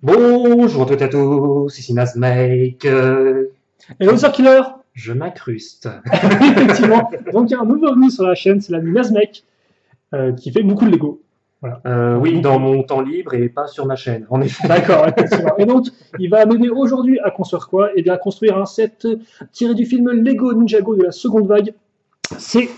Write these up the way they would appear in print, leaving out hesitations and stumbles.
Bonjour à toutes et à tous, ici Nazmake. Hello Sir Killer. Je m'incruste. Effectivement. Donc il y a un nouveau venu sur la chaîne, c'est l'ami Nazmek, qui fait beaucoup de Lego. Voilà. Oui, dans mon temps libre et pas sur ma chaîne, en effet. D'accord, effectivement. Et donc, il va m'aider aujourd'hui à construire quoi? Eh bien, à construire un set tiré du film Lego Ninjago de la seconde vague. C'est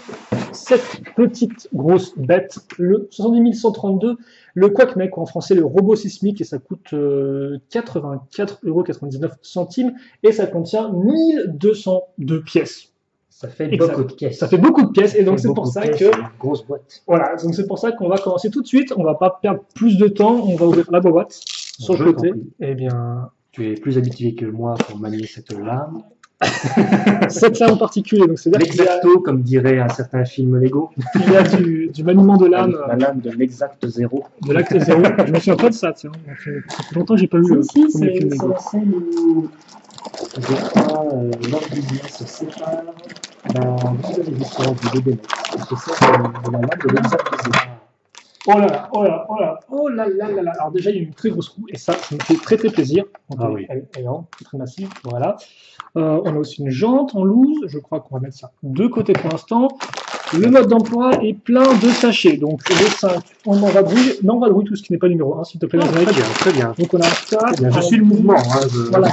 cette petite grosse bête, le 70 132, le Quackmec, ou en français le robot sismique, et ça coûte 84,99 €, et ça contient 1202 pièces. Ça fait Exact. beaucoup de pièces. Ça fait beaucoup de pièces, et donc c'est pour ça que une grosse boîte. voilà, donc c'est pour ça qu'on va commencer tout de suite. On va pas perdre plus de temps. On va ouvrir la boîte sur le côté. Eh bien, tu es plus habitué que moi pour manier cette lame. cette lame en particulier, donc c'est l'exacto, comme dirait un certain film Lego. Il y a du maniement de lame. La lame de l'exact zéro. De l'acte zéro. Je me souviens pas de ça, tiens. Ça fait longtemps que j'ai pas vu le premier film Lego. C'est la scène où je crois l'ordinateur se sépare d'un nouvelle édition du bébé. Il se sert de la lame de l'exact zéro. Oh là là, oh là, oh là, oh là là là là. Alors déjà, il y a une très grosse roue, et ça me fait très très plaisir. Donc, ah oui. Elle est vraiment très massive, voilà. On a aussi une jante en loose, je crois qu'on va mettre ça de côté pour l'instant. Le mode d'emploi est plein de sachets, donc le 5, on en vadrouille. Non, on vadrouille tout ce qui n'est pas numéro 1, s'il te plaît. Très bien, très bien. Donc on a un 4. Je suis le mouvement. Hein, Voilà,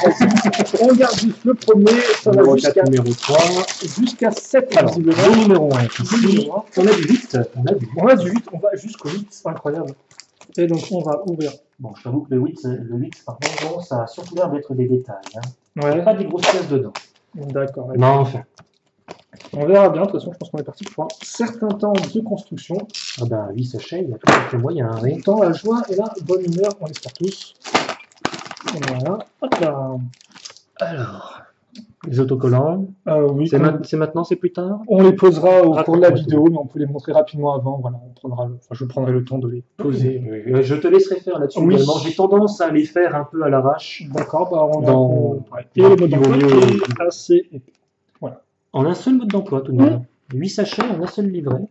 on regarde juste le premier, ça va jusqu'à numéro 3. Jusqu'à 7, alors, visiblement. Le numéro 1 est ici. On a du 8. On a du 8, on va jusqu'au 8, c'est incroyable. Et donc on va ouvrir. Bon, je t'avoue que le 8 pardon, bon, ça a surtout l'air d'être des détails. Hein. Ouais. Il n'y a pas des grosses pièces dedans. D'accord. Non, enfin. On verra bien, de toute façon, je pense qu'on est parti pour un certain temps de construction. Ah ben, 8 sachets, il y a tout à fait moyen. Oui. Temps, la joie et la bonne humeur, on l'espère tous. Voilà. Hop là. Alors, les autocollants. Oui. C'est maintenant, c'est plus tard. On les posera au cours de la vidéo, mais on peut les montrer rapidement avant. Voilà, je prendrai le temps de les poser. Oui. Je te laisserai faire là-dessus également. J'ai tendance à les faire un peu à l'arrache. D'accord, bah et le mode d'emploi est assez épais. Voilà. En un seul mode d'emploi tout de même. 8 sachets en un seul livret.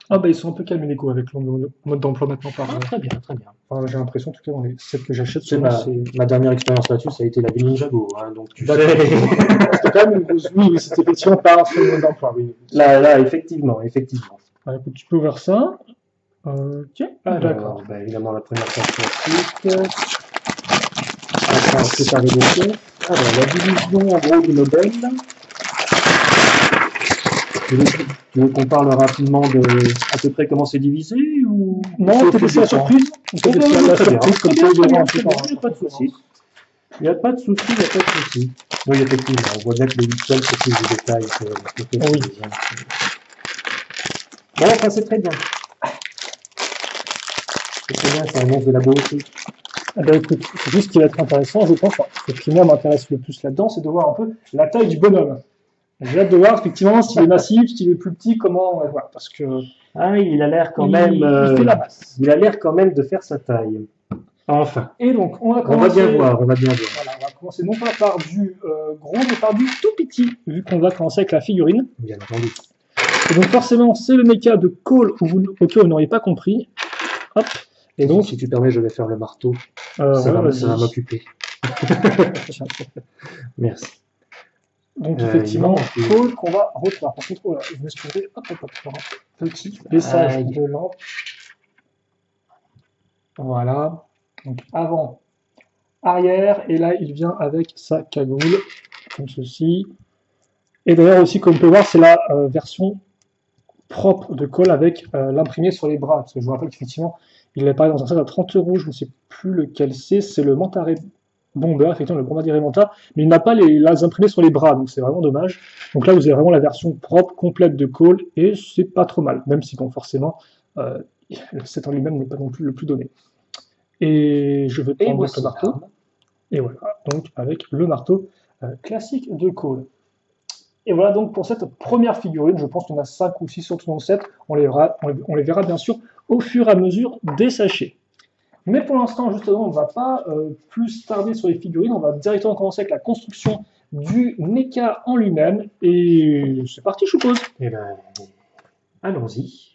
Ah bah ils sont un peu calmés les coups avec le mode d'emploi maintenant par très bien, très bien. Enfin, j'ai l'impression en tout cas dans les sets que j'achète. Ma dernière expérience là-dessus, ça a été la vie Ninjago. Hein, donc tu sais. C'était quand même une grosse. Oui, c'était effectivement pas un seul mode d'emploi. Oui. Là, effectivement. Ah, écoute, tu peux ouvrir ça. Tiens. Ah, d'accord. Bah, évidemment, la première page classique. Après, c'est arrivé dessus. Alors, la division en gros du modèle. Tu veux qu'on parle rapidement de à peu près comment c'est divisé ou non, on peut laisser la surprise. On peut laisser la surprise comme ça, il n'y a pas de souci. Il n'y a pas de souci. Oui, effectivement, on voit bien que les visuels, c'est plus de détails que oui. Bon, enfin, c'est très bien. C'est très bien, ça annonce de la beauté. Eh bien, écoute, juste ce qui va être intéressant, je pense, ce qui moi m'intéresse le plus là-dedans, c'est de voir un peu la taille du bonhomme. J'ai hâte de voir effectivement s'il est massif, s'il est plus petit, comment on va voir. Parce que il a l'air quand même. Il fait la masse. Il a l'air quand même de faire sa taille. Enfin. Et donc on va bien voir. Voilà, on va commencer non pas par du gros, mais par du tout petit, vu qu'on va commencer avec la figurine. Bien entendu. Et donc forcément, c'est le mecha de Cole auquel vous n'auriez pas compris. Hop. Et donc, si tu permets, je vais faire le marteau. Ça va m'occuper. Merci. Donc effectivement, Cole qu'on va retrouver. Par contre, je vais se trouver un petit message de lampe. Voilà. Donc avant, arrière, et là il vient avec sa cagoule, comme ceci. Et d'ailleurs aussi, comme on peut voir, c'est la version propre de Cole avec l'imprimé sur les bras. Parce que je vous rappelle qu'effectivement, il est pareil dans un set à 30 €, je ne sais plus lequel c'est le Mantaré Bomber, effectivement, le Bombardier Manta, mais il n'a pas les imprimés sur les bras, donc c'est vraiment dommage. Donc là, vous avez vraiment la version propre, complète de Cole, et c'est pas trop mal, même si, bon, forcément, le set en lui-même n'est pas non plus le plus donné. Et je vais prendre le marteau. Et voilà, donc avec le marteau classique de Cole. Et voilà donc pour cette première figurine, je pense qu'on a 5 ou 6 sur tout dans le set, on les verra bien sûr au fur et à mesure des sachets. Mais pour l'instant, justement, on ne va pas plus tarder sur les figurines, on va directement commencer avec la construction du mecha en lui-même, et c'est parti, je suppose. Eh bien, allons-y.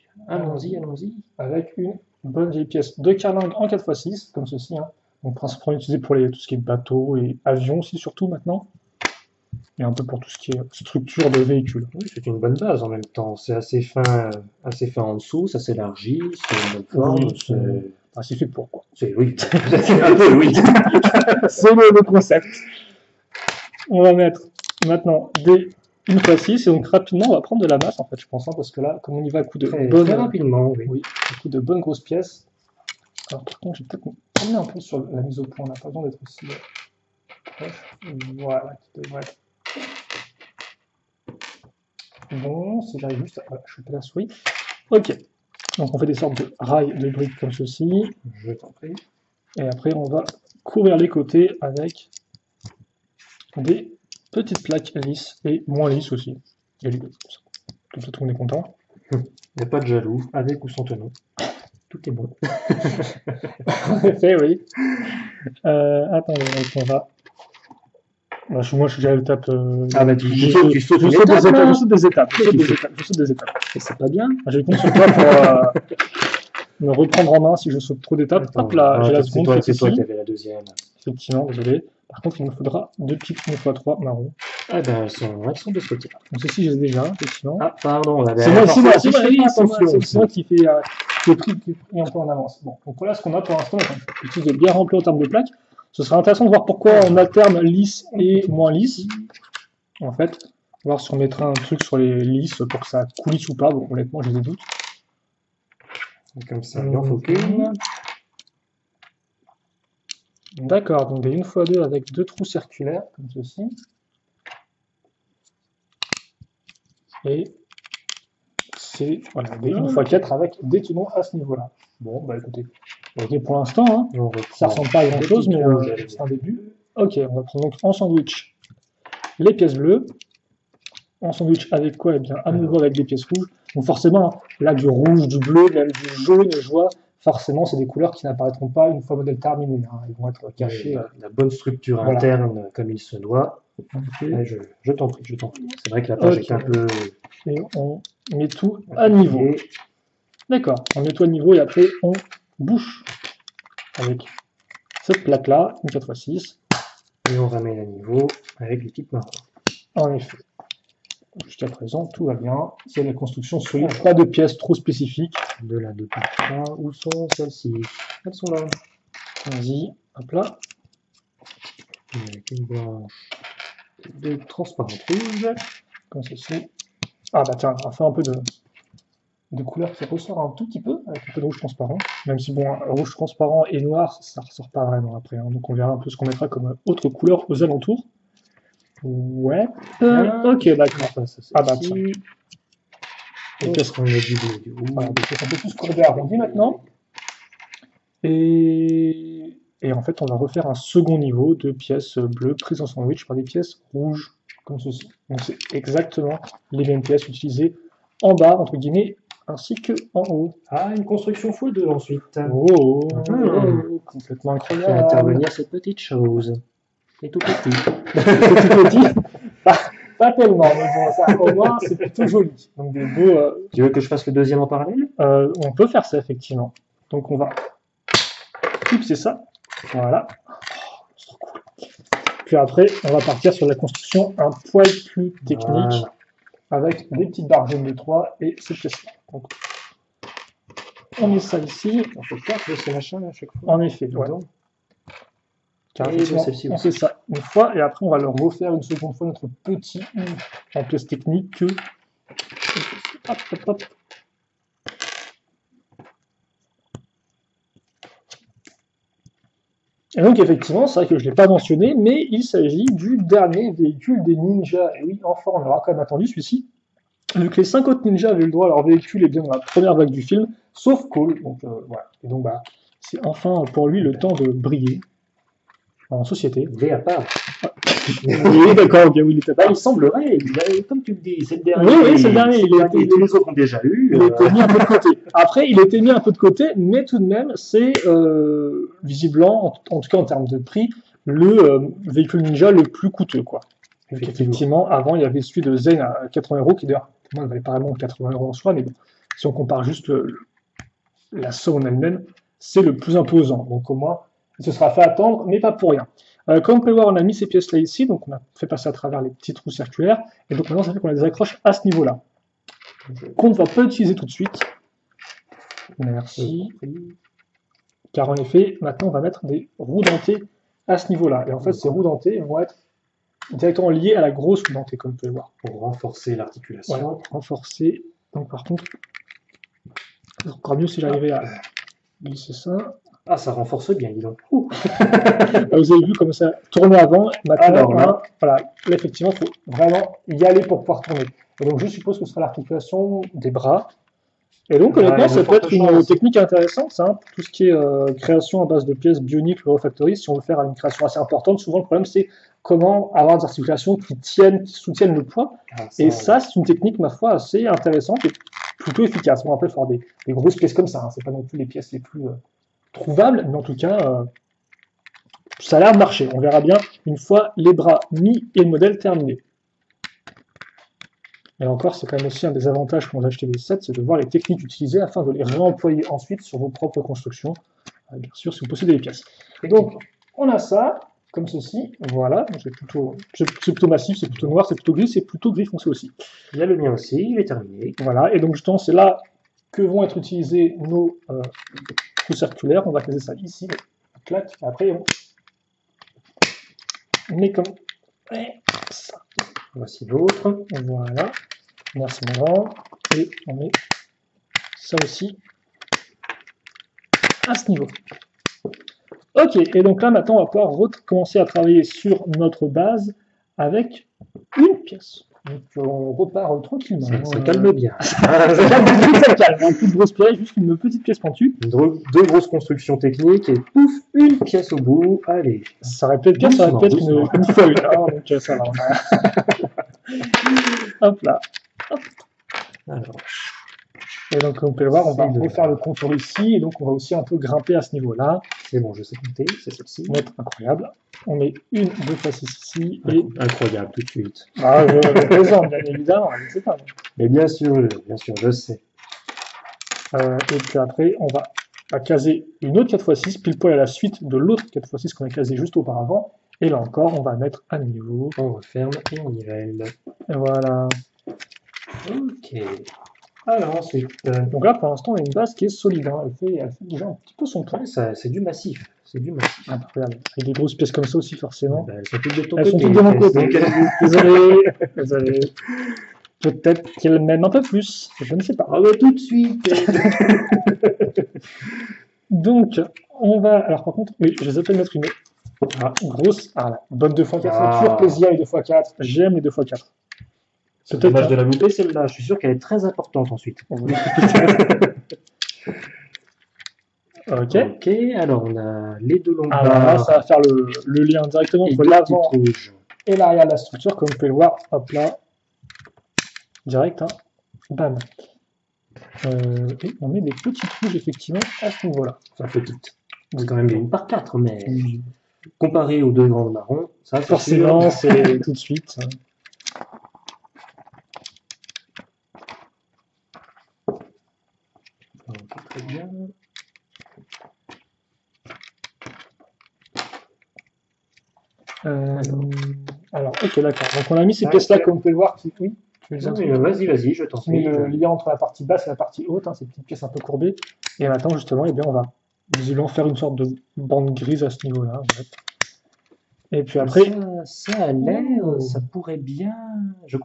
Avec une bonne vieille pièce de carlingue en 4x6, comme ceci, hein. Donc principalement utilisé pour tout ce qui est bateau et avion aussi, surtout maintenant. Et un peu pour tout ce qui est structure de véhicule. Oui, c'est une bonne base en même temps. C'est assez fin en dessous, ça s'élargit, c'est une bonne forme. Oui, c'est fait pour quoi. Oui, c'est un peu oui. C'est le concept. On va mettre maintenant une fois 6 et donc rapidement on va prendre de la masse en fait, je pense, hein, parce que là, comme on y va à coup de Très rapidement, oui. Oui, à coup de bonnes grosses pièces. Alors par contre, je vais peut-être me promener un peu sur la mise au point, on n'a pas besoin d'être aussi proche. Voilà, qui devrait être bon, si j'arrive juste à choper la souris. Ok, donc on fait des sortes de rails de briques comme ceci. Je t'en prie. Et après on va couvrir les côtés avec des petites plaques lisses et moins lisses aussi. Et les deux, comme ça tout le monde est content. Il n'y a pas de jaloux, avec ou sans tenon. Tout est bon. En effet, oui. Attendez, donc on va. Moi, je suis déjà à l'étape. Ah bah tu sautes je saute des étapes. C'est pas bien. Je compte sur toi pour me reprendre en main si je saute trop d'étapes. Hop là, j'ai la seconde. C'est toi qui avais la deuxième. Effectivement, désolé. Par contre, il me faudra 2 pics 1x3 marron. Ah ben elles sont de ce côté-là. Donc ceci, j'ai déjà, effectivement. Ah pardon, on avait. C'est moi qui fais pris un peu en avance. Bon, donc voilà ce qu'on a pour l'instant. Quelque chose de bien rempli en termes de plaques. Ce sera intéressant de voir pourquoi on alterne lisse et moins lisse. En fait, voir si on mettra un truc sur les lisses pour que ça coulisse ou pas. Bon, honnêtement, j'ai des doutes. Comme ça, il en faut qu'une. D'accord, donc des 1x2 avec 2 trous circulaires, comme ceci. Et c'est voilà, des 1x4 avec des tenons à ce niveau-là. Bon, bah écoutez, ok pour l'instant, hein. Ça ressemble pas à grand chose, mais c'est un début. Ok, on va prendre donc en sandwich les pièces bleues. En sandwich avec quoi? Eh bien, à nouveau avec des pièces rouges. Donc forcément, là, du rouge, du bleu, même du jaune, je vois, forcément, c'est des couleurs qui n'apparaîtront pas une fois le modèle terminé. Hein. Ils vont être cachés. La bonne structure interne, comme il se doit. Okay. Je t'en prie, je t'en prie. C'est vrai que la page est un peu... Et on met tout à niveau. D'accord, on met tout à niveau et après, on bouche avec cette plaque-là, une 4x6. Et on ramène à niveau avec les petites marrons. En effet. Jusqu'à présent, tout va bien. C'est la construction solide, pas de pièces trop spécifiques. De la 2.3, où sont celles-ci? Elles sont là. Vas-y, hop là. Avec une blanche de transparente rouge, comme ceci. Ah bah tiens, on va faire un peu de couleur qui ressort un tout petit peu, avec un peu de rouge transparent. Même si bon, rouge transparent et noir, ça ressort pas vraiment après. Hein. Donc on verra un peu ce qu'on mettra comme autre couleur aux alentours. Ouais. Ok, d'accord. Ah bah tiens. Et qu'est-ce qu'on a dit du voilà, donc c'est un peu plus courbé arrondi maintenant. Et en fait, on va refaire un second niveau de pièces bleues prises en sandwich par des pièces rouges, comme ceci. Donc c'est exactement les mêmes pièces utilisées en bas, entre guillemets, ainsi que en haut. Ah, une construction x2 ensuite. Oh, complètement incroyable. Fait intervenir cette petite chose. Et tout petit. Tout petit. Pas tellement, mais bon, ça, au moins, c'est plutôt joli. Donc des beaux. Tu veux que je fasse le deuxième en parallèle? On peut faire ça, effectivement. Donc on va clipser ça. Voilà. Oh, c'est trop cool. Puis après, on va partir sur la construction un poil plus technique, avec des petites barres jaunes de 3 et ces pièces-là. Donc, on met ça ici. On fait 4 de ces machins à chaque fois. En effet, ouais. On fait ça une fois et après on va le refaire une seconde fois notre petit U en pièce technique. Hop, hop, hop. Et donc effectivement, c'est vrai que je ne l'ai pas mentionné, mais il s'agit du dernier véhicule des ninjas. Et oui, enfin, on aura quand même attendu celui-ci. Vu que les 5 autres ninjas avaient le droit à leur véhicule et bien dans la première vague du film, sauf Cole. Donc voilà. Et donc bah, c'est enfin pour lui le temps de briller en société. Il est à part. Oui, d'accord, bien oui, il était pas. Il semblerait, comme tu le dis, c'est le dernier. Oui, c'est le dernier. Les autres ont déjà eu. Il était mis un peu de côté. Après, il était mis un peu de côté, mais tout de même, c'est visiblement, en tout cas en termes de prix, le véhicule ninja le plus coûteux, quoi. Donc, effectivement, avant, il y avait celui de Zen à 80 €, qui d'ailleurs, pour moi, ne valait pas vraiment 80 € en soi, mais bon, si on compare juste la somme en elle-même, c'est le plus imposant. Donc, au moins, Il se sera fait attendre, mais pas pour rien. Comme vous pouvez voir, on a mis ces pièces-là ici, donc on a fait passer à travers les petits trous circulaires, et donc maintenant ça fait qu'on a des accroches à ce niveau-là, qu'on ne va pas utiliser tout de suite. Merci. Car en effet, maintenant on va mettre des roues dentées à ce niveau-là. Et en fait, ces roues dentées vont être directement liées à la grosse roue dentée, comme vous pouvez voir. Pour renforcer l'articulation. Voilà, renforcer. Donc par contre, c'est encore mieux si j'arrivais à glisser ça. Ah, ça renforce bien, dis donc. Vous avez vu comme ça tournait avant. Maintenant, Alors, là, voilà, là, effectivement, il faut vraiment y aller pour pouvoir tourner. Et donc, je suppose que ce sera l'articulation des bras. Et donc, honnêtement, ça peut être une technique intéressante, ça, pour tout ce qui est création à base de pièces bioniques ou refactories. Si on veut faire une création assez importante, souvent le problème, c'est comment avoir des articulations qui tiennent, qui soutiennent le poids. Et ça, c'est une technique, ma foi, assez intéressante et plutôt efficace. Bon, après, il faut avoir des grosses pièces comme ça. Hein. C'est pas non plus les pièces les plus trouvables, mais en tout cas, ça a l'air de marcher. On verra bien une fois les bras mis et le modèle terminé. Et encore, c'est quand même aussi un des avantages quand vous achetez des sets, c'est de voir les techniques utilisées afin de les réemployer ensuite sur vos propres constructions. Bien sûr, si vous possédez les pièces. Et donc, on a ça, comme ceci, voilà, c'est plutôt massif, c'est plutôt noir, c'est plutôt gris foncé aussi. Il y a le mien aussi, il est terminé. Voilà, et donc justement, c'est là que vont être utilisés nos trous circulaires. On va caser ça ici, clac, et après on met comme ça. Voici l'autre. Voilà. Merci maman. Et on met ça aussi à ce niveau. Ok, et donc là maintenant on va pouvoir recommencer à travailler sur notre base avec une pièce. Donc on repart tranquillement. Ça calme bien. Ça calme. Un coup de grosse pièce, juste une petite pièce pentue. Deux grosses constructions techniques et pouf, une pièce au bout. Allez. Ça aurait pu être bien, ça aurait pu être une feuille. Donc ça va. Hop là. Hop. Alors. Et donc, comme vous pouvez le voir, on va refaire le contour ici, et donc on va aussi un peu grimper à ce niveau-là. C'est bon, je sais compter, c'est celle-ci. Incroyable. On met une, deux faces ici, et... Incroyable, tout de suite. Ah, je plaisante, bien évidemment, je ne sais pas. Mais bien sûr, je sais. Et puis après, on va caser une autre 4x6, pile poil à la suite de l'autre 4x6 qu'on a casé juste auparavant. Et là encore, on va mettre à niveau. On referme et on nivelle. Et voilà. Ok. Alors ensuite, donc là pour l'instant on a une base qui est solide, hein. Elle fait déjà un petit peu son temps. C'est du massif, c'est du massif. Incroyable. Avec des grosses pièces comme ça aussi forcément. Elles sont toutes de ton côté. Elles sont toutes de mon côté. Désolé. Peut-être qu'elles m'aiment un peu plus, je ne sais pas. Ah bah tout de suite. Donc on va, alors par contre, oui, je les appelle mettre une grosse, bonne 2x4, toujours plaisir les 2x4, j'aime les 2x4. C'est dommage de la louper celle-là, je suis sûr qu'elle est très importante ensuite. Ok, alors on a les deux longueurs. Alors là, ça va faire le lien directement entre l'avant et l'arrière de la structure, comme vous pouvez le voir. Hop là, direct, hein. Bam. Et on met des petites rouges effectivement à ce niveau-là. Enfin petite. C'est quand même une par 4, mais comparé aux deux grandes marrons, ça forcément c'est tout de suite. Très bien. Alors, ok, d'accord. Donc on a mis ces pièces-là, comme vous pouvez le voir. Oui. Vas-y, je t'en prie. Le lien entre la partie basse et la partie haute, hein, ces petites pièces un peu courbées. Et maintenant, justement, eh bien, on va visiblement faire une sorte de bande grise à ce niveau-là. En fait. Et puis après... Ça a l'air, ça pourrait bien... Je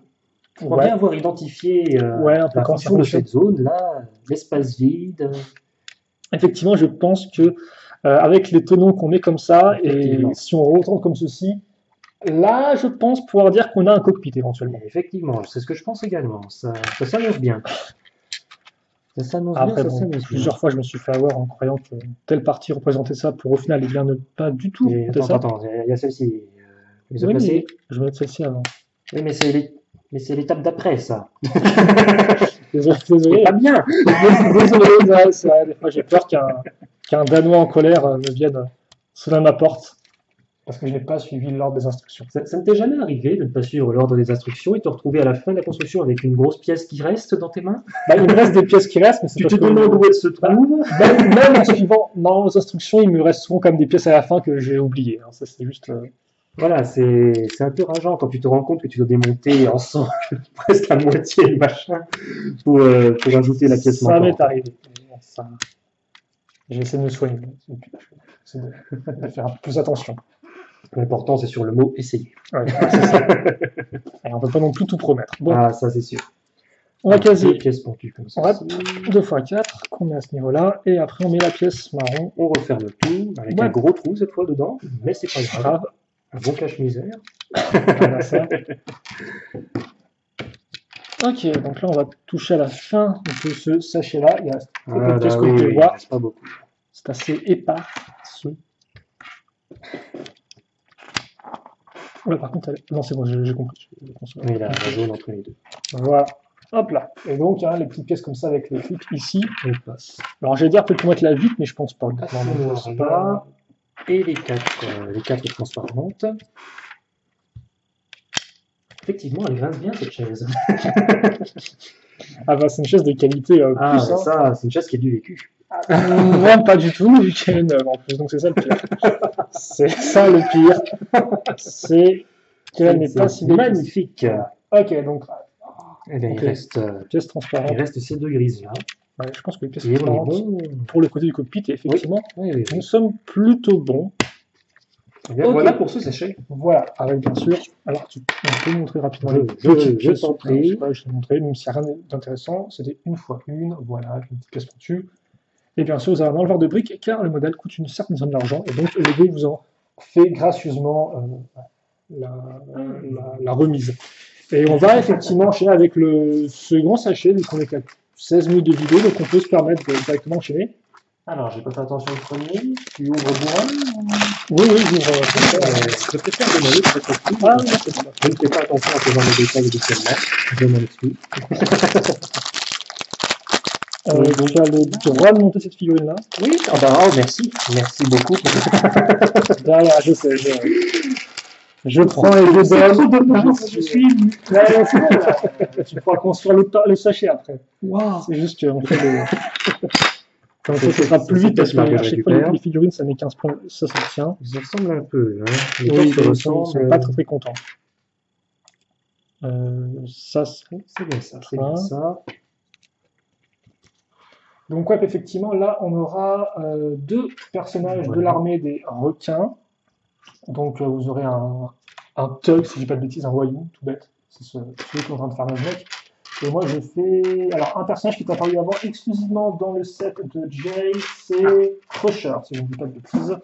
pourrais bien avoir identifié un peu la fonction de cette zone-là, l'espace vide. Effectivement, je pense que avec les tenons qu'on met comme ça, et si on retourne comme ceci, là, je pense pouvoir dire qu'on a un cockpit éventuellement. Effectivement, c'est ce que je pense également. Ça s'annonce bien. Ça s'annonce bien, plusieurs fois, je me suis fait avoir en croyant que telle partie représentait ça pour au final, eh bien, ne pas du tout. Attends, il y a celle-ci. Je vais mettre celle-ci avant. Oui, mais c'est l'étape d'après, ça. Désolé. Pas bien. Désolé, des fois j'ai peur qu'un Danois en colère me vienne sonner à ma porte. parce que je n'ai pas suivi l'ordre des instructions. Ça ne t'est jamais arrivé de ne pas suivre l'ordre des instructions et te retrouver à la fin de la construction avec une grosse pièce qui reste dans tes mains? Bah, il me reste des pièces qui restent, mais c'est Tu parce te que demandes où elles se trouvent? même en suivant dans les instructions, il me reste souvent comme des pièces à la fin que j'ai oubliées. Hein. Ça, c'est juste. Voilà, c'est un peu rageant quand tu te rends compte que tu dois démonter ensemble presque la moitié le machin pour ajouter la pièce Ça manquante. m'est arrivé. Ça... J'essaie de me soigner. J'essaie de faire plus attention. L'important, c'est sur le mot essayer. Ouais, c'est ça. Et on ne peut pas non plus tout promettre. Bon, Ah, ça, c'est sûr. on va Deux caser. pièces pentues comme ça. On va 2 x 4 qu'on met à ce niveau-là. Et après, on met la pièce marron. On referme le tout avec Ouais. un gros trou cette fois dedans, mais c'est pas grave. Grave. Un bon cache-misère. Voilà ça. Ok, donc là, on va toucher à la fin de ce sachet-là. Il reste peu de pièces que vous pouvez il voir. reste pas beaucoup. C'est assez épars. Là, par contre, non, c'est bon, j'ai compris. Mais la jaune entre les deux. Voilà. Hop là. Et donc, il y a les petites pièces comme ça avec les fuites ici. On passe. Alors, j'allais dire peut-être pour mettre la vitre, mais je pense pas. À ce moment-là, et les quatre transparentes. Effectivement, elle grince bien cette chaise. Ah bah, c'est une chaise de qualité Ah, plus. Hein. ça, c'est une chaise qui a du vécu. Non, pas du tout, vu qu'elle est neuve en plus, donc c'est ça le pire. C'est ça le pire. C'est qu'elle n'est pas si belle. magnifique. Ok, donc, Eh bien, Ok. il pièce transparente. reste ces deux grises là. Ouais, je pense que les pièces Et on est transparentes, bon. pour le côté du cockpit, effectivement, Oui, oui, oui. nous sommes plutôt bons. Eh bien, Ok. voilà pour ce sachet. Voilà, avec bien sûr. Alors, on peut montrer rapidement les Je petites pièces. t'en prie. Je sais pas, je vais montrer, même s'il n'y a rien d'intéressant. C'était 1 x 1, voilà, avec une petite pièce pointue. Et bien sûr, vous avez un enleveur de briques, car le modèle coûte une certaine somme d'argent. Et donc, Lego vous en fait gracieusement la remise. Et on va effectivement enchaîner avec le second sachet, vu qu'on est qu'à 16 minutes de vidéo, donc on peut se permettre de directement enchaîner. Alors, j'ai pas fait attention au premier. Tu ouvres bois. Oui, j'ouvre. Je préfère demander peut-être tout. Ah, oui, c'est ça. Je ne fais pas attention à ce genre de détails habituellement. Je m'en excuse. Tu as le droit de monter cette figurine-là. Oui, ah bah, oh, merci. Merci beaucoup. Derrière, je sais. Je prends et je donne. Je suis. Ouais, c'est bon, là. Tu pourras construire le sachet après. Waouh. C'est juste qu'on fait des. Comme ça, ce sera plus vite parce qu'à chaque fois, les figurines, ça met 15 points. Ça tient. Ils ressemblent un peu. Hein. Les Oui, corps se ils sont ressemblent. pas très contents. Ça, C'est bien ça. C'est Ah. bien ça. donc, ouais, effectivement, là, on aura 2 personnages de l'armée des requins. Donc, vous aurez un thug, si je dis pas de bêtises, un voyou, tout bête. C'est celui qui est en train de faire un mec. Et moi, je fais. Alors, un personnage qui est apparu avant exclusivement dans le set de Jay, c'est Crusher, si je ne dis pas de bêtises.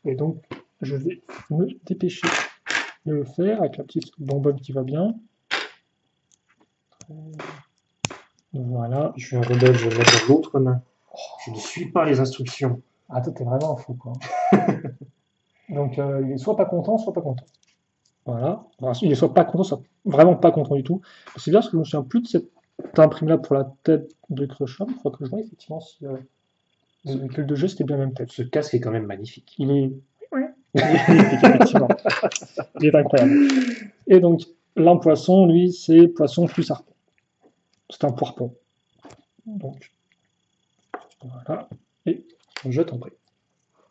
Et donc, je vais me dépêcher de le faire avec la petite bonbonne qui va bien. Voilà. Je suis un rebelle, je vais le mettre dans l'autre main. Je ne suis pas les instructions. Ah, toi, t'es vraiment un fou, quoi. Donc, il est soit pas content, soit pas content. Voilà. Enfin, il est soit pas content, soit vraiment pas content du tout. C'est bien parce que je me souviens plus de cette imprime-là pour la tête de Crusher. Il faudra que je vois effectivement si le véhicule de jeu c'était bien la même tête. Ce casque est quand même magnifique. Il est. Il est magnifique, effectivement. Il est incroyable. Et donc, l'un poisson, lui, c'est poisson plus harpon. C'est un poirpon. Donc, voilà. Et je t'en prie.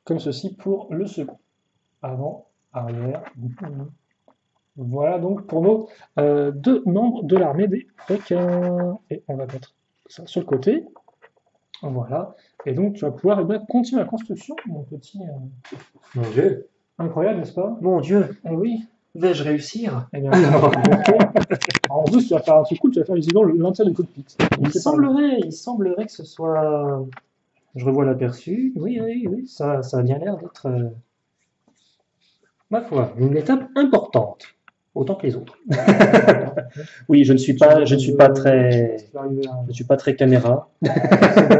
Comme ceci pour le second. Avant, arrière. Voilà donc pour nos 2 membres de l'armée des requins. Et on va mettre ça sur le côté. Voilà. Et donc tu vas pouvoir continuer la construction, mon petit. Mon Dieu. Incroyable, n'est-ce pas? Mon Dieu. Eh oui. Vais-je réussir? Eh bien, en plus, tu vas faire un truc cool, tu vas faire visiblement l'entier du cockpit. Il semblerait que ce soit. Je revois l'aperçu. Oui, ça a bien l'air d'être. Ma foi, une étape importante. Autant que les autres. Oui, je ne suis pas très caméra.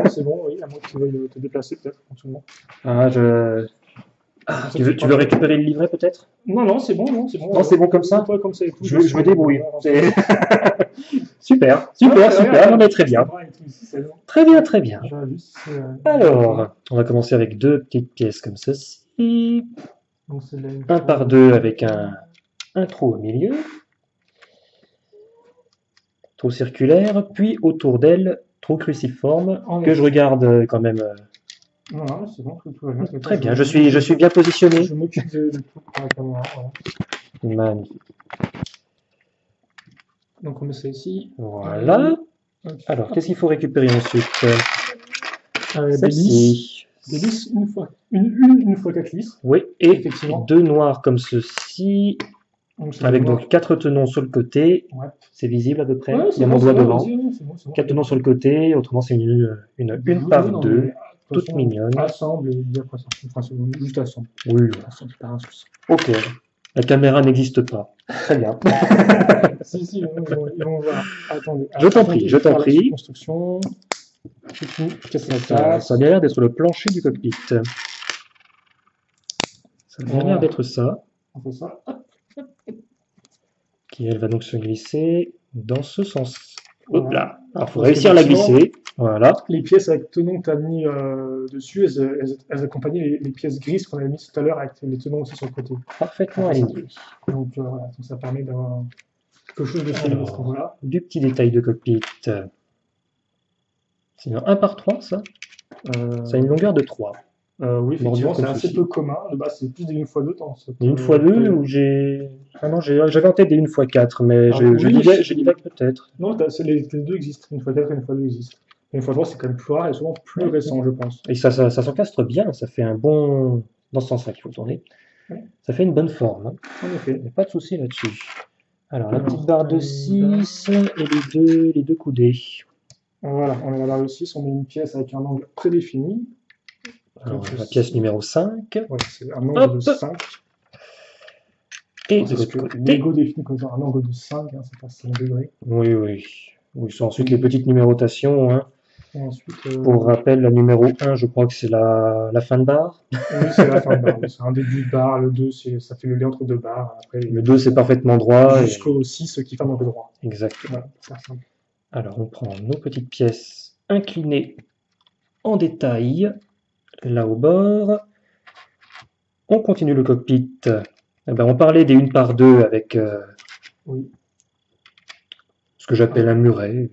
C'est bon, oui, à moins que tu veuilles te déplacer peut-être éventuellement. Tu veux récupérer le livret peut-être? Non, c'est bon, non, c'est bon. Non, c'est bon comme ça? Comme ça et tout. Je me débrouille. Super, Ouais, non mais très bien. Très bien. Alors, on va commencer avec 2 petites pièces comme ceci. Donc c'est là une 1 par 2 avec un trou au milieu, trou circulaire, puis autour d'elle, trou cruciforme, En que effet. je regarde quand même Non, non, c'est bon, tout va bien. très bien. Je suis bien positionné. Je m'occupe de tout pour la caméra. Voilà. Magnifique. Donc on met ça ici. Voilà. Hop. Alors, qu'est-ce qu'il faut récupérer ensuite? Des lisses. Celle-ci. Des lisses une fois 4 lisses. Oui, et Effectivement. 2 noirs comme ceci, Donc, avec donc 4 tenons sur le côté. Ouais. C'est visible à peu près. Ouais, Il y a mon doigt devant. C'est bon, 4 tenons sur le côté, autrement c'est une par non, deux, mais, toute façon, mignonne. Assemble et dis après ça. Enfin, c'est juste assemble. Oui, Assemble, c'est pas un souci. ok. La caméra n'existe pas. Très bien. Si, ils vont voir. Attendez. Je t'en prie, je t'en prie. Construction. Ça a bien l'air d'être le plancher du cockpit. Ça a bien l'air d'être ça. On fait ça. Qui elle va donc se glisser dans ce sens. Voilà. Hop là. Alors, il faut réussir à la glisser. Voilà. Les pièces avec tenons que tu as mis dessus, elles accompagnaient les pièces grises qu'on avait mises tout à l'heure avec les tenons aussi sur le côté. Parfaitement aligné. Donc voilà, donc ça permet d'avoir quelque chose de solide à ce niveau-là. Du petit détail de cockpit. C'est un 1 par 3 ça. Ça a une longueur de 3. Oui, effectivement, c'est assez ceci. peu commun. De base, c'est plus des 1x2 temps. Des 1x2 ou j'ai. Ah non, j'avais en tête des 1x4, mais je divague peut-être. Non, les deux existent. 1x4 et 1x2 existent. 1x3, c'est quand même plus rare et souvent plus récent, je pense. Et ça s'encastre bien, ça fait un bon. Dans ce sens-là qu'il faut tourner. Ouais. Ça fait une bonne forme. Hein. En effet. Il n'y a pas de souci là-dessus. Alors, la petite barre de 6 et les deux coudées. Voilà, on est à la barre de 6, on met une pièce avec un angle prédéfini. Alors, la pièce numéro 5. Voilà, c'est un angle de 5. Et de l'autre côté. Lego définit comme ça un angle de 5, hein, c'est pas 5 degrés. Oui, oui. Oui, c'est ensuite les petites numérotations. Hein. Et ensuite, pour rappel, la numéro 1, je crois que c'est la fin de barre. Oui, c'est la fin de barre. C'est un début de barre. Le 2, ça fait le lien entre deux barres. Après, le 2, c'est parfaitement droit. Jusqu'au 6 qui ferme dans le droit. Exactement. Voilà, c'est simple. Alors, on prend nos petites pièces inclinées en détail, là au bord. On continue le cockpit. Eh ben, on parlait des 1 par 2 avec oui. ce que j'appelle un muret.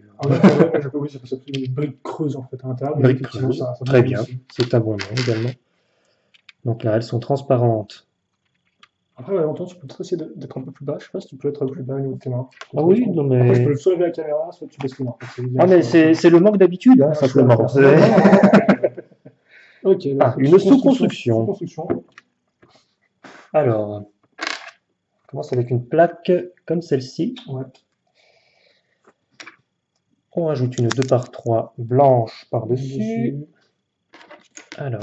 Oui, ça peut des briques creuses en fait à l'intérieur. Briques creuses, très bien. C'est un bon nom également. Donc là, elles sont transparentes. Après, en même temps, tu peux essayer d'être un peu plus bas. Je sais pas si tu peux être un peu plus bas au niveau de tes mains. Ah oui, non mais. Après, je peux soit lever la caméra, soit tu baisses les mains. Ah, mais c'est le manque d'habitude, hein, simplement. Ok, une sous-construction. Alors, on commence avec une plaque comme celle-ci. Ouais. On rajoute une 2 par 3 blanche par-dessus. Alors,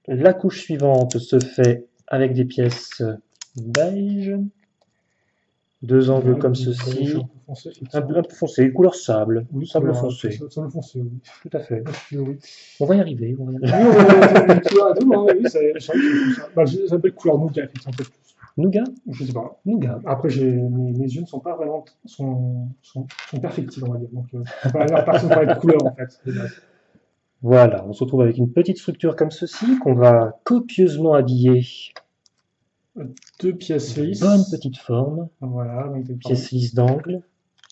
la couche suivante se fait avec des pièces beige. 2 angles comme ceci. Un peu foncé, couleur sable. Oui, sable foncé. Sable foncé, oui. Tout à fait. Oui. On va y arriver. Oui, on va une couleur à deux, oui, ça s'appelle couleur nougat, effectivement, peut-être plus. Nougat? Je sais pas. Nougat. Après, mes yeux ne sont pas vraiment. sont perfectibles, on va dire. Donc, pas la personne pour être couleur, en fait. Voilà, on se retrouve avec une petite structure comme ceci qu'on va copieusement habiller. 2 pièces lisses. Bonne petite forme. Voilà, donc des pièces lisses d'angle.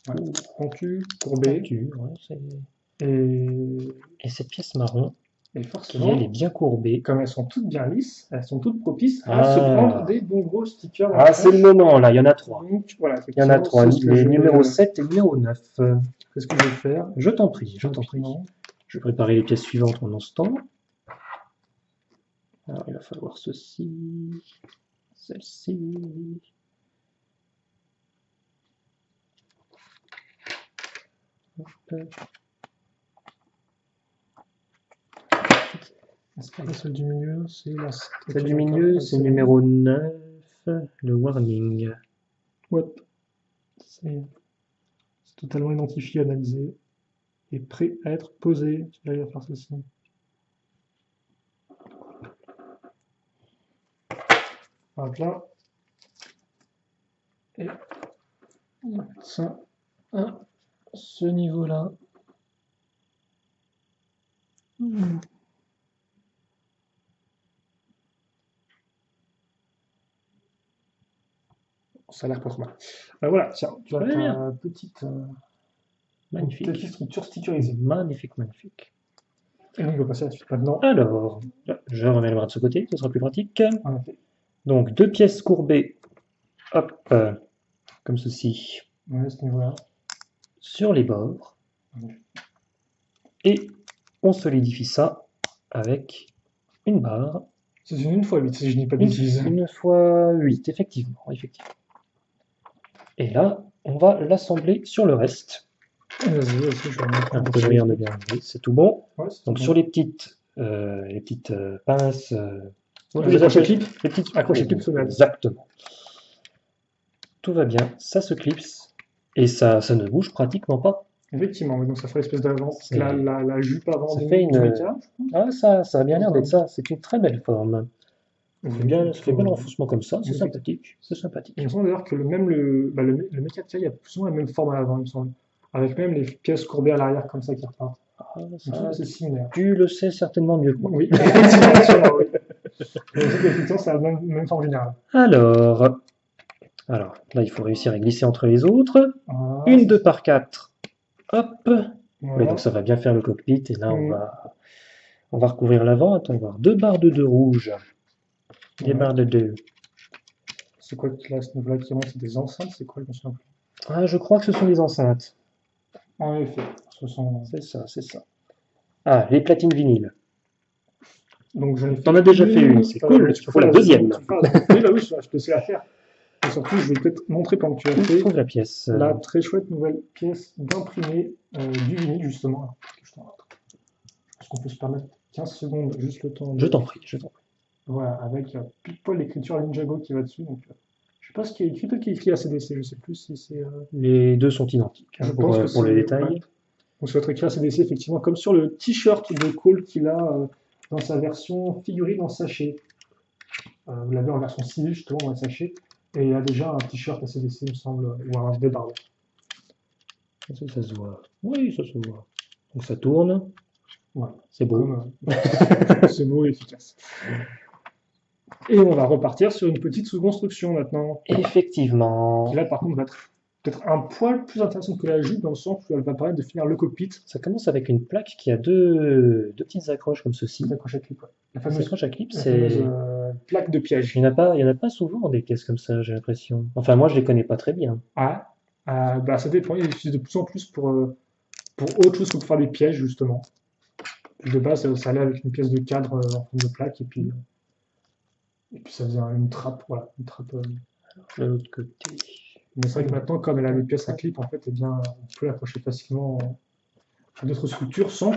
Ouais. Pointu, courbé. Ouais, et cette pièce marron, et forcément, elle est bien courbée. Comme elles sont toutes bien lisses, elles sont toutes propices à se prendre des bons gros stickers. Ah, c'est le moment là, il y en a 3. Donc, voilà, il y en a 3, les numéros 7 et le numéro 9. C'est ce que je vais faire. Je t'en prie, je t'en prie. Je vais préparer les pièces suivantes pendant ce temps. Alors, il va falloir ceci, celle-ci. Celle du milieu, c'est la. Celle du milieu, c'est numéro 9, le warning. Ouais. C'est totalement identifié, analysé et prêt à être posé. Là, il va faire ceci. Hop là. Et ça à ce niveau-là. Ça a l'air pas trop mal. Voilà, tiens, tu as Très ta bien. petite Magnifique. structure titularisée. Magnifique, magnifique. Et donc, on va passer à la suite maintenant. Alors, je remets le bras de ce côté, ce sera plus pratique. En effet. Donc, 2 pièces courbées, hop, comme ceci, Ouais, à ce niveau-là. sur les bords. Ouais. Et on solidifie ça avec une barre. C'est une fois 8, si je dis pas de bêtises. Une fois 8, effectivement, effectivement. Et là, on va l'assembler sur le reste. Vas-y, aussi, je vais remettre Alors que je regarde bien, oui, c'est tout bon. Ouais, c'est Donc bon. sur les petites pinces, Ouais, les accroche-clips. les petites Accroche-clips femelles. Exactement. Tout va bien, ça se clipse et ça ne bouge pratiquement pas. Effectivement, donc ça ferait l'espèce d'avant, C'est- la jupe avant ça du fait une- du méca. Ah, ça a bien l'air d'être ça. C'est une très belle forme. Ça fait bien l'enfoncement comme ça. C'est Oui. sympathique. C'est sympathique. Il me semble d'ailleurs que le méca de taille a plus ou moins la même forme à l'avant, il me semble. Avec même les pièces courbées à l'arrière comme ça qui repartent. Ah, Il me ça, semble que c'est similaire. tu le sais certainement mieux que moi. Oui, effectivement, sûrement, oui. Mais je sais qu'effectivement, c'est la même forme générale. Alors, là, il faut réussir à glisser entre les autres. Voilà. Une 2 par 4. Hop. Voilà. Ouais, donc ça va bien faire le cockpit. Et là, Mhm. on va recouvrir l'avant. Attends, on va avoir 2 barres de 2 rouges. Des Ouais. barres de 2. C'est quoi là, ce niveau-là qui remonte? C'est des enceintes? C'est quoi? Je me souviens plus. Ah, je crois que ce sont des enceintes. En effet, ce sont. C'est ça, c'est ça. Ah, les platines vinyles. Donc j'en ai fait. T'en as déjà fait une, c'est cool. Tu Il faut la deuxième. Oui, bah oui, je te laisse la faire. Et surtout, je vais peut-être montrer pendant que tu as Où fait trouve la pièce? la très chouette nouvelle pièce d'imprimé du vinyle, justement. Alors, je t'en montre. Est-ce qu'on peut se permettre 15 secondes, juste le temps de... Je t'en prie, je t'en prie. Voilà, avec pile poil l'écriture Ninjago qui va dessus. Donc, je sais pas ce qui est écrit, peut-être qu'il est écrit ACDC, je sais plus si c'est. Les deux sont identiques hein, Je pour, pense que pour les c'est- détails. ouais. Donc, ça va être écrit ACDC, effectivement, comme sur le t-shirt de Cole qu'il a dans sa version figurine en sachet. Vous l'avez en version civile, justement, dans le sachet. Et il y a déjà un t-shirt ACDC, il me semble, ou un débardeur. Est-ce que ça se voit? Oui, ça se voit. Donc ça tourne. Voilà. C'est beau. Comme, c'est beau et efficace. Et on va repartir sur une petite sous-construction maintenant. Effectivement. Qui là, par contre, va être peut-être un poil plus intéressante que la jupe, dans le sens où elle va permettre de finir le cockpit. Ça commence avec une plaque qui a deux petites accroches comme ceci. Cette accroche à clip, ouais. La Ces fameuse, accroches à clip, la c'est... fameuse plaque de piège. Il n'y en a pas souvent des pièces comme ça, j'ai l'impression. Enfin, moi, je les connais pas très bien. Ah, bah, ça dépend, ils l'utilisent de plus en plus pour autre chose que pour faire des pièges, justement. De base, ça allait avec une pièce de cadre en forme de plaque, et puis ça faisait une trappe, voilà, une trappe. De l'autre côté. Mais c'est vrai que maintenant, comme elle a des pièces à clip, en fait, eh bien, on peut l'accrocher facilement à d'autres structures sans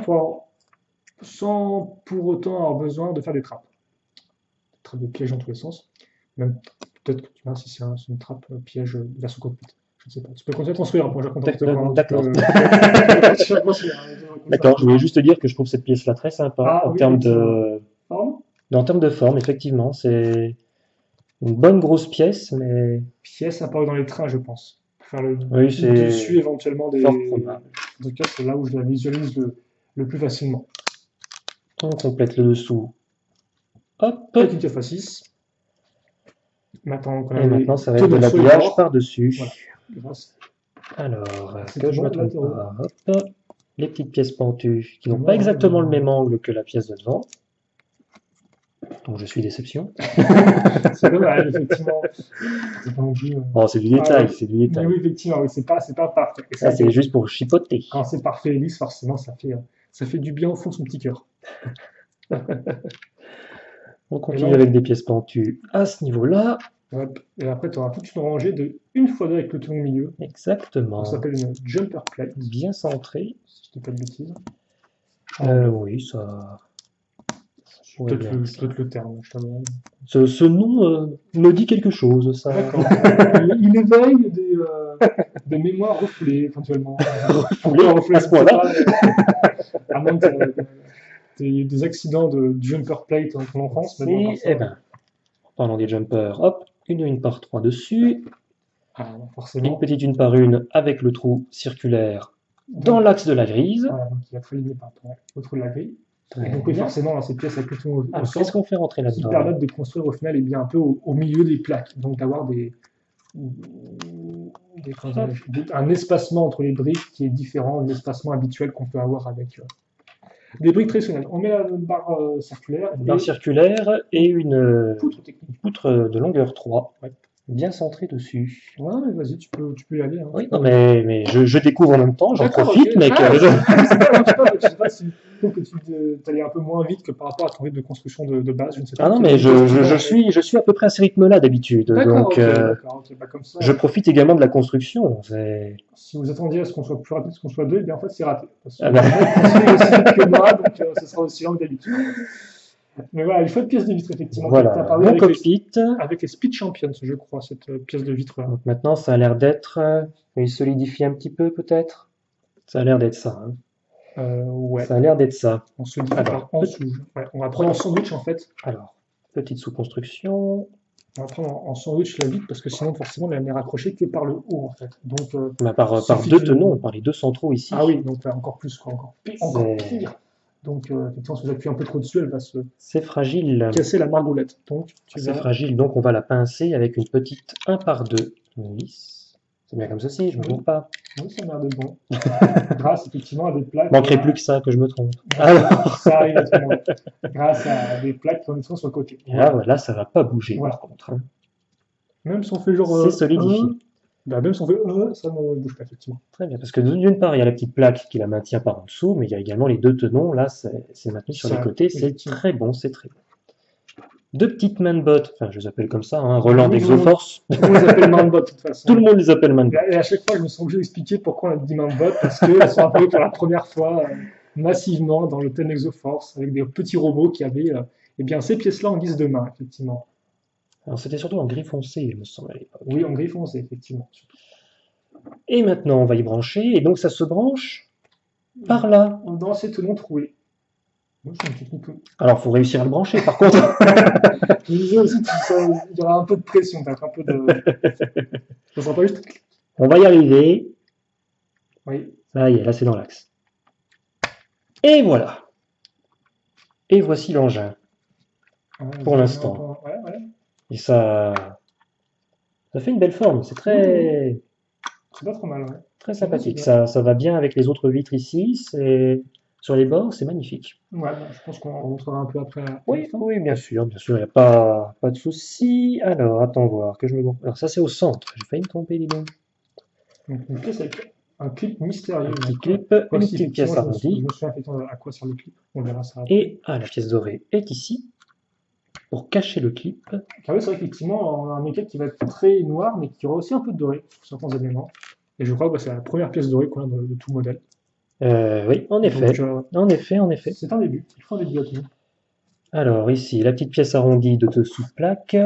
pour autant avoir besoin de faire des trappes. Des trappes de pièges dans tous les sens. Même peut-être que tu vois si c'est une trappe piège version cockpit. Je ne sais pas. Tu peux continuer à construire, moi je raconte n'importe quoi. D'accord. Tu peux construire, hein, D'accord, je voulais juste te dire que je trouve cette pièce-là très sympa Ah, en oui, termes effectivement. Pardon? en termes de forme, effectivement. C'est une bonne grosse pièce, mais Pièce apparue dans les trains, je pense. Pour faire le oui, c'est dessus éventuellement des. fort probable. En tout cas, c'est là où je la visualise le plus facilement. On complète le dessous. Hop. Avec une pièce x6. Maintenant qu'on a Et maintenant, ça va être de tenons sur les l'habillage bords. par-dessus. Voilà. Grâce. Alors, C'est que je bon, me trompe latéraux. pas. Hop. Les petites pièces pentues qui n'ont Ouais, pas exactement ouais. le même angle que la pièce de devant. Donc je suis déception. C'est dommage, effectivement. C'est pas non plus, Oh, c'est du détail, ouais. c'est du Mais détail. oui, effectivement, oui, c'est pas parfait. Et Ça, ça, c'est juste pour chipoter. quand c'est parfait et lisse, forcément, ça fait du bien au fond de son petit cœur. On continue non. avec des pièces pentues à ce niveau-là. Hop. Et après, tu auras toute une rangée de 1x2 avec le ton au milieu. Exactement. Ça s'appelle une jumper plate, Bien centré. si je dis pas de bêtises. Oui, ça. Peut-être le terme, je t'avoue. Ce nom me dit quelque chose, ça. D'accord. Il éveille des mémoires refoulées, éventuellement. Refoulées, à ce point-là. À moins que tu aies des accidents de jumper plate dans ton enfance. Mais bon, Eh ben, en parlant des jumpers, hop, une par 3 dessus. forcément. Une petite une par une avec le trou circulaire dans l'axe de la grise. Voilà, donc il va falloir limer par le trou de la grille. Très Et donc oui, bien. forcément, dans ces pièces avec le ton au Alors, centre, qu'est-ce qu'on fait rentrer qui là-dedans? permettent de construire au final et bien un peu au milieu des plaques. Donc d'avoir des un espacement entre les briques qui est différent de l'espacement habituel qu'on peut avoir avec des briques traditionnelles. On met la barre circulaire. Une barre circulaire et une poutre technique. poutre de longueur 3, bien centrée dessus. Ouais, mais vas-y, tu peux y aller. Hein. Oui, non, mais je découvre en même temps, j'en profite, okay. mec. Je sais pas si tu allais un peu moins vite que par rapport à ton rythme de construction de base, je ne sais pas. Ah non, mais je suis à peu près à ce rythme-là d'habitude. Donc, d'accord, bah comme ça, je profite également de la construction. si vous attendiez à ce qu'on soit plus rapide, qu'on soit deux, eh bien en fait c'est raté. Parce que Ah bah. aussi vite que moi, donc ce sera aussi lent que d'habitude. Mais voilà, il faut une pièce de vitre, effectivement. Voilà, mon cockpit. Avec les Speed Champions, je crois, cette pièce de vitre-là. Donc maintenant, ça a l'air d'être... il solidifie un petit peu, peut-être. Ça a l'air d'être ça. Hein. Ouais. Ça a l'air d'être ça. On se dit en sous. Ouais, on va prendre en sandwich, en fait. Alors, petite sous-construction. On va prendre en sandwich la vitre, parce que sinon, forcément, elle n'est raccrochée que par le haut, en fait. Donc, par deux tenons, par les deux centraux ici. Ah oui, donc encore plus, quoi, encore pire. Donc, effectivement, si vous appuyez un peu trop dessus, elle va se casser la margoulette. C'est fragile, donc on va la pincer avec une petite 1 par 2 vis. C'est bien comme ceci, je ne me trompe pas. Oui, ça a l'air de bon. Grâce effectivement à des plaques. Manquerait plus que ça, que je me trompe. Alors, ça arrive à tout le monde. Grâce à des plaques qui sont sur le côté. Et là, voilà, ça ne va pas bouger, par contre. Hein. Même si on fait genre. C'est solidifié. Même si on fait ça ne bouge pas, effectivement. Très bien, parce que d'une part, il y a la petite plaque qui la maintient par en dessous, mais il y a également les deux tenons, là, c'est maintenu sur les côtés, c'est très bon, c'est très bon. Deux petites manbots, enfin je les appelle comme ça, hein, Roland d'Exoforce. Tout le monde les appelle manbots de toute façon. Tout le monde les appelle manbots. Et à chaque fois, je me suis obligé d'expliquer pourquoi on a dit manbots, parce qu'elles sont apparues pour la première fois massivement dans le thème Exoforce, avec des petits robots qui avaient ces pièces-là en guise de main, effectivement. Alors c'était surtout en gris foncé, il me semble à l'époque. Oui, en gris foncé, effectivement. Et maintenant, on va y brancher, et donc ça se branche par là. Dans ces tenons troués. Alors, il faut réussir à le brancher, par contre. Je disais aussi qu'il y aura un peu de pression, peut-être un peu de... Ça sera pas juste... On va y arriver. Oui. Ça y est, là c'est dans l'axe. Et voilà. Et voici l'engin. Pour l'instant. Ouais. Et ça fait une belle forme. C'est très... C'est pas trop mal, ouais. Très sympathique. Ça va bien avec les autres vitres ici. Sur les bords, c'est magnifique. Ouais, je pense qu'on montrera un peu après. Oui, bien sûr, il n'y a pas de souci. Alors, attends voir, que je me... Alors, ça, c'est au centre. J'ai failli me tromper, dis donc. Donc, une pièce avec un clip mystérieux. Un petit clip, une petite pièce arrondie. Je me souviens effectivement à quoi sert le clip. On verra ça après. Et la pièce dorée est ici, pour cacher le clip. Car oui, c'est vrai qu'effectivement, on a un méca qui va être très noir, mais qui aura aussi un peu de doré sur certains éléments. Et je crois que c'est la première pièce dorée qu'on a de tout modèle. Oui, en effet. Donc, en effet. C'est un début. Il faut un début à tout. Alors, ici, la petite pièce arrondie de dessous de plaque.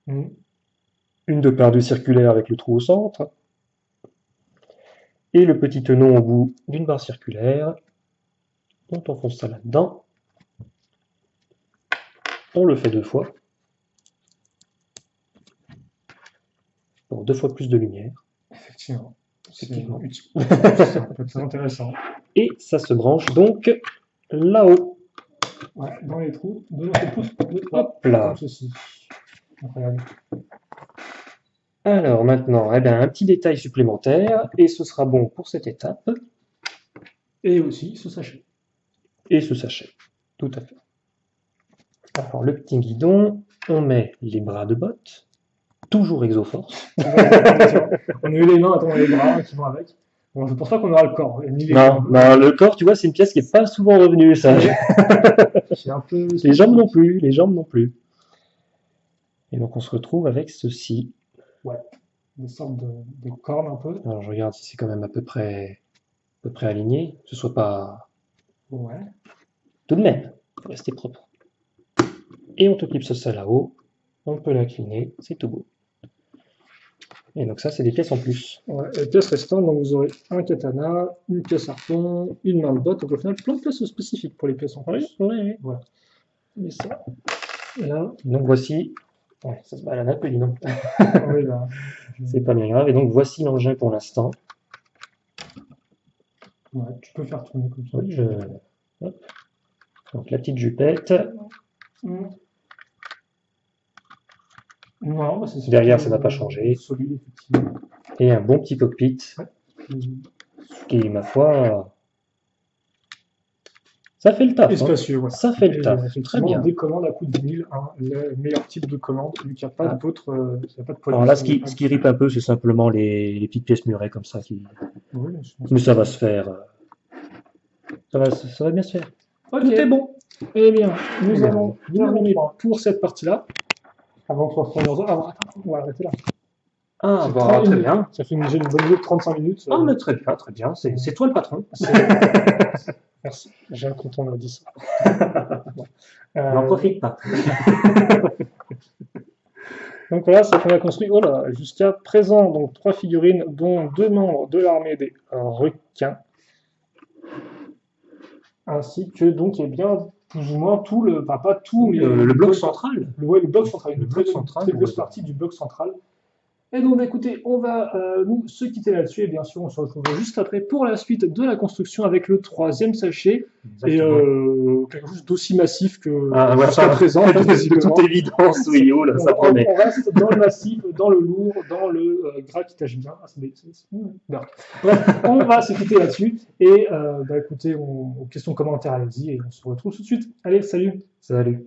Une de par deux circulaire avec le trou au centre. Et le petit tenon au bout d'une barre circulaire. On enfonce ça là-dedans. On le fait 2 fois. Pour 2 fois plus de lumière. Effectivement. C'est très intéressant. Et ça se branche donc là-haut. Ouais, dans les trous. De notre pouce. Hop là. Incroyable. Alors maintenant, un petit détail supplémentaire, et ce sera bon pour cette étape. Et aussi ce sachet. Et ce sachet, tout à fait. Alors le petit guidon, on met les bras de botte, toujours Exoforce. On a eu les mains, attends, les bras qui vont avec. Bon, je pense pas qu'on aura le corps. Non, le corps, tu vois, c'est une pièce qui n'est pas souvent revenue, ça. Les jambes non plus. Et donc on se retrouve avec ceci. Ouais, des sortes de cornes un peu. Alors je regarde si c'est quand même à peu près aligné, que ce soit pas... Ouais. Tout de même, il faut rester propre. Et on te clipse ça là-haut, on peut l'incliner, c'est tout beau. Et donc ça, c'est des pièces en plus. Ouais, les pièces restantes, donc vous aurez un katana, une pièce harpon, une main de botte, donc au final, plein de pièces spécifiques pour les pièces en plus. Oui. Voilà. Et ça, là. Donc voici... Ouais, ça se balade un peu, dis donc. Oui, là. C'est pas bien grave. Et donc voici l'engin pour l'instant. Ouais, tu peux faire tourner comme ça. Oui, Hop. Donc la petite jupette. Non, bah, c'est Derrière, ça n'a pas changé. solide, effectivement. Et un bon petit cockpit, qui, ma foi, ça fait le taf. Et Hein. spacieux, voilà. Ça fait le Et, taf. Très effectivement, bien. des commandes à coût de 10 000, hein, le meilleur type de commande, vu qu'il n'y a pas Ah. d'autres. Il y a pas de Alors là, police, ce qui rip un peu, c'est simplement les petites pièces murées comme ça. Oui, Mais ça va se faire. Ça va bien se faire. Ok. Tout est bon. Eh bien, nous Numéro allons terminer pour cette partie-là. Avant de reprendre. Ah, attends, on va arrêter là. Ah, C'est bah, 30 très minutes. bien. Ça fait j'ai une bonne idée de 35 minutes. Ah, mais très bien, très bien. C'est toi le patron. Merci. J'ai un quand on m'a dit ça. Bon. N'en profite pas. Donc voilà, c'est qu'on a construit jusqu'à présent donc 3 figurines, dont 2 membres de l'armée des requins, ainsi que donc eh bien plus ou moins tout le, enfin pas tout, mais Le bloc central. le bloc central, Le une bloc très, central, très grosse ouais. partie du bloc central. Et donc, bah, écoutez, on va nous se quitter là-dessus, et bien sûr, on se retrouvera juste après pour la suite de la construction avec le 3e sachet, et quelque chose d'aussi massif que jusqu'à présent. De toute évidence, oui, oh là, ça promet. On reste dans le massif, dans le lourd, dans le gras qui tâche bien. Ah, bref, on va se quitter là-dessus, et bah, écoutez, questions, commentaires, allez-y, et on se retrouve tout de suite. Allez, salut! Salut.